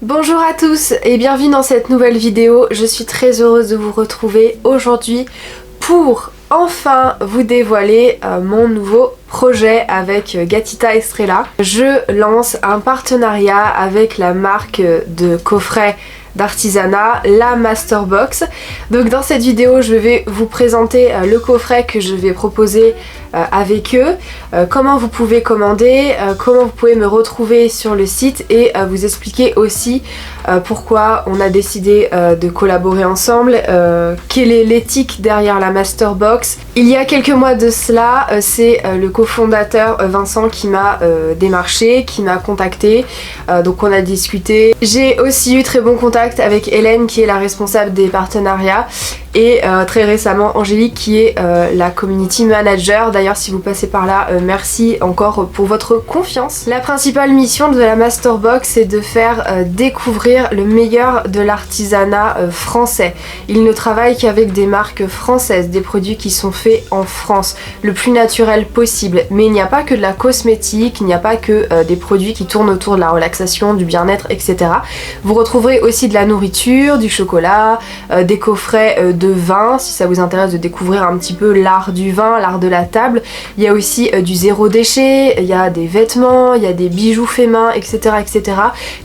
Bonjour à tous et bienvenue dans cette nouvelle vidéo. Je suis très heureuse de vous retrouver aujourd'hui pour enfin vous dévoiler mon nouveau projet avec Gatita Estrella. Je lance un partenariat avec la marque de coffrets d'artisanat, la Masterbox. Donc dans cette vidéo je vais vous présenter le coffret que je vais proposer avec eux, comment vous pouvez commander, comment vous pouvez me retrouver sur le site et vous expliquer aussi pourquoi on a décidé de collaborer ensemble, quelle est l'éthique derrière la Masterbox. Il y a quelques mois de cela, c'est le cofondateur Vincent qui m'a démarché, qui m'a contacté, donc on a discuté. J'ai aussi eu très bon contact avec Hélène qui est la responsable des partenariats et très récemment Angélique qui est la community manager. D'ailleurs si vous passez par là, merci encore pour votre confiance. La principale mission de la Masterbox c'est de faire découvrir le meilleur de l'artisanat français. Il ne travaille qu'avec des marques françaises, des produits qui sont faits en France, le plus naturel possible. Mais il n'y a pas que de la cosmétique, il n'y a pas que des produits qui tournent autour de la relaxation, du bien-être, etc. Vous retrouverez aussi de la nourriture, du chocolat, des coffrets de vin si ça vous intéresse de découvrir un petit peu l'art du vin, l'art de la table. Il y a aussi du zéro déchet, il y a des vêtements, il y a des bijoux faits main, etc., etc.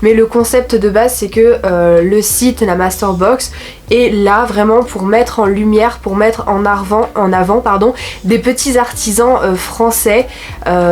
Mais le concept de base c'est que le site, la Masterbox, est là vraiment pour mettre en lumière, pour mettre en avant des petits artisans français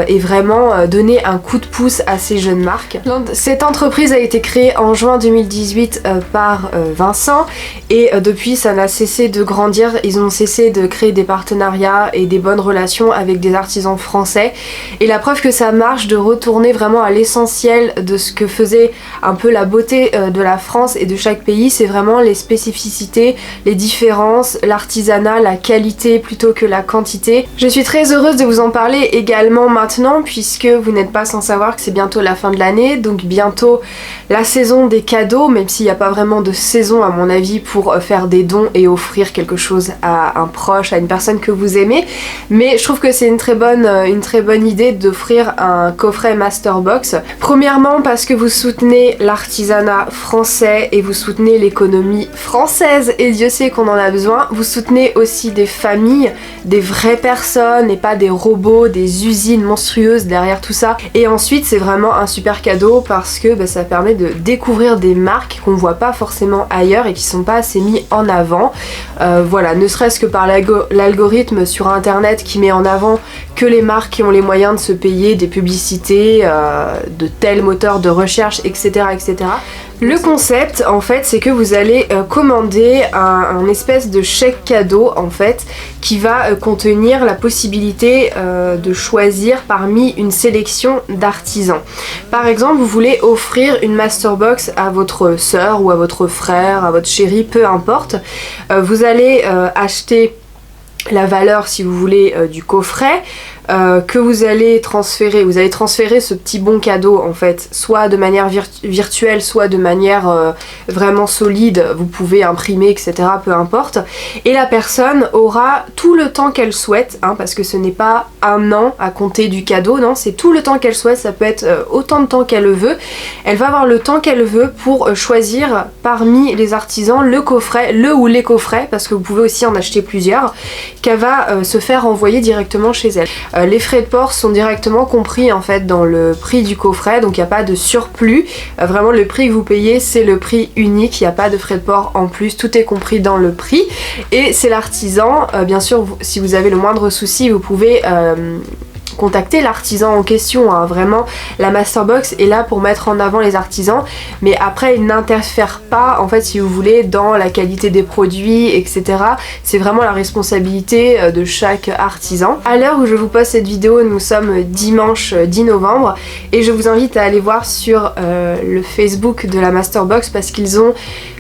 et vraiment donner un coup de pouce à ces jeunes marques. Donc, cette entreprise a été créée en juin 2018 par Vincent et depuis ça n'a cessé de grandir. Ils ont cessé de créer des partenariats et des bonnes relations avec des artisans français et la preuve que ça marche, de retourner vraiment à l'essentiel de ce que faisait un peu la beauté de la France et de chaque pays, c'est vraiment les spécificités, les différences, l'artisanat, la qualité plutôt que la quantité. Je suis très heureuse de vous en parler également maintenant puisque vous n'êtes pas sans savoir que c'est bientôt la fin de l'année, donc bientôt la saison des cadeaux, même s'il n'y a pas vraiment de saison à mon avis pour faire des dons et offrir quelque chose à un proche, à une personne que vous aimez, mais je trouve que c'est une très bonne idée d'offrir un coffret Masterbox. Premièrement parce que vous soutenez l'artisanat français et vous soutenez l'économie française et Dieu sait qu'on en a besoin. Vous soutenez aussi des familles, des vraies personnes et pas des robots, des usines monstrueuses derrière tout ça. Et ensuite c'est vraiment un super cadeau parce que ça permet de découvrir des marques qu'on voit pas forcément ailleurs et qui sont pas assez mis en avant. Voilà, ne serait-ce que par l'algorithme sur internet qui met en avant que les marques qui ont les moyens de se payer des publicités, de tels moteurs de recherche, etc., etc. Le concept en fait c'est que vous allez commander un espèce de chèque cadeau en fait qui va contenir la possibilité de choisir parmi une sélection d'artisans. Par exemple vous voulez offrir une Masterbox à votre sœur ou à votre frère, à votre chéri, peu importe. Vous allez acheter la valeur si vous voulez du coffret que vous allez transférer. Vous allez transférer ce petit bon cadeau en fait, soit de manière virtuelle, soit de manière vraiment solide, vous pouvez imprimer, etc., peu importe. Et la personne aura tout le temps qu'elle souhaite, parce que ce n'est pas un an à compter du cadeau, non, c'est tout le temps qu'elle souhaite, ça peut être autant de temps qu'elle veut. Elle va avoir le temps qu'elle veut pour choisir parmi les artisans le coffret, le ou les coffrets, parce que vous pouvez aussi en acheter plusieurs, qu'elle va se faire envoyer directement chez elle. Les frais de port sont directement compris en fait dans le prix du coffret, donc il n'y a pas de surplus. Vraiment le prix que vous payez c'est le prix unique, il n'y a pas de frais de port en plus, tout est compris dans le prix. Et c'est l'artisan, bien sûr si vous avez le moindre souci vous pouvez contacter l'artisan en question, vraiment la Masterbox est là pour mettre en avant les artisans, mais après il n'interfère pas en fait si vous voulez dans la qualité des produits, etc. C'est vraiment la responsabilité de chaque artisan. À l'heure où je vous poste cette vidéo nous sommes dimanche 10 novembre et je vous invite à aller voir sur le Facebook de la Masterbox parce qu'ils ont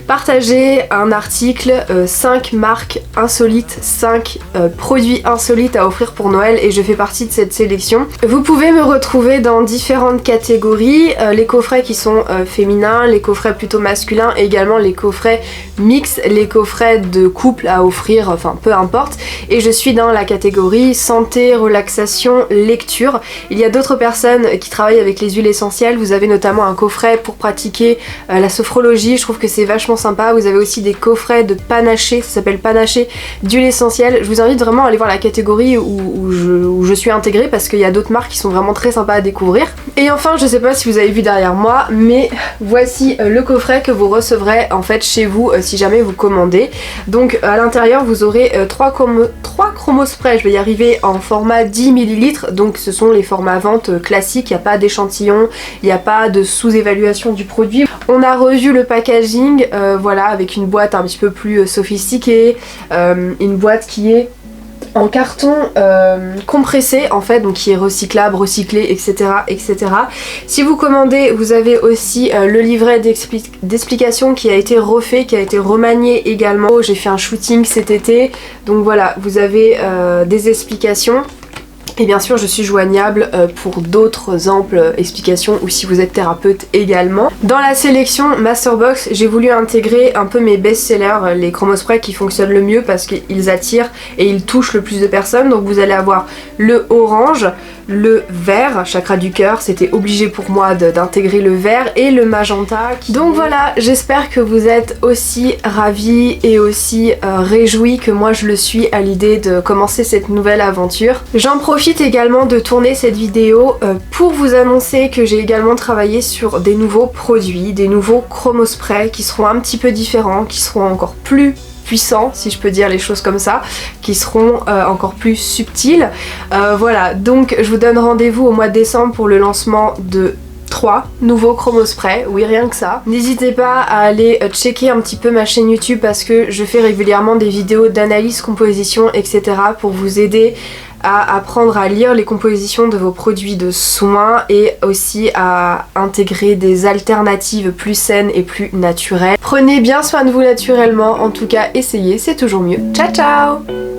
partager un article, 5 marques insolites, 5 produits insolites à offrir pour Noël, et je fais partie de cette sélection. Vous pouvez me retrouver dans différentes catégories, les coffrets qui sont féminins, les coffrets plutôt masculins, et également les coffrets mix, les coffrets de couple à offrir, enfin peu importe. Et je suis dans la catégorie santé, relaxation, lecture. Il y a d'autres personnes qui travaillent avec les huiles essentielles. Vous avez notamment un coffret pour pratiquer la sophrologie, je trouve que c'est vachement sympa. Vous avez aussi des coffrets de panaché, ça s'appelle panaché d'huile essentielle. Je vous invite vraiment à aller voir la catégorie où je suis intégrée, parce qu'il y a d'autres marques qui sont vraiment très sympas à découvrir. Et enfin, je sais pas si vous avez vu derrière moi, mais voici le coffret que vous recevrez en fait chez vous si jamais vous commandez. Donc à l'intérieur vous aurez 3 chromospray, je vais y arriver, en format 10 ml, donc ce sont les formats vente classiques, il n'y a pas d'échantillon, il n'y a pas de sous-évaluation du produit. On a revu le packaging, voilà, avec une boîte un petit peu plus sophistiquée, une boîte qui est en carton compressé en fait, donc qui est recyclable, recyclé, etc., etc. Si vous commandez, vous avez aussi le livret d'explication qui a été refait, qui a été remanié également. J'ai fait un shooting cet été, donc voilà, vous avez des explications. Et bien sûr je suis joignable pour d'autres amples explications, ou si vous êtes thérapeute également. Dans la sélection Masterbox, j'ai voulu intégrer un peu mes best-sellers, les chromospray qui fonctionnent le mieux parce qu'ils attirent et ils touchent le plus de personnes. Donc vous allez avoir le orange, le vert, chakra du cœur, c'était obligé pour moi d'intégrer le vert, et le magenta. Donc voilà, j'espère que vous êtes aussi ravis et aussi réjouis que moi je le suis à l'idée de commencer cette nouvelle aventure. J'en profite également de tourner cette vidéo pour vous annoncer que j'ai également travaillé sur des nouveaux produits, des nouveaux chromospray qui seront un petit peu différents, qui seront encore plus puissants, si je peux dire les choses comme ça, qui seront encore plus subtils. Voilà, donc je vous donne rendez-vous au mois de décembre pour le lancement de 3 nouveaux chromospray, oui rien que ça. N'hésitez pas à aller checker un petit peu ma chaîne YouTube, parce que je fais régulièrement des vidéos d'analyse, composition, etc. pour vous aider à apprendre à lire les compositions de vos produits de soins, et aussi à intégrer des alternatives plus saines et plus naturelles. Prenez bien soin de vous naturellement, en tout cas essayez, c'est toujours mieux. Ciao ciao!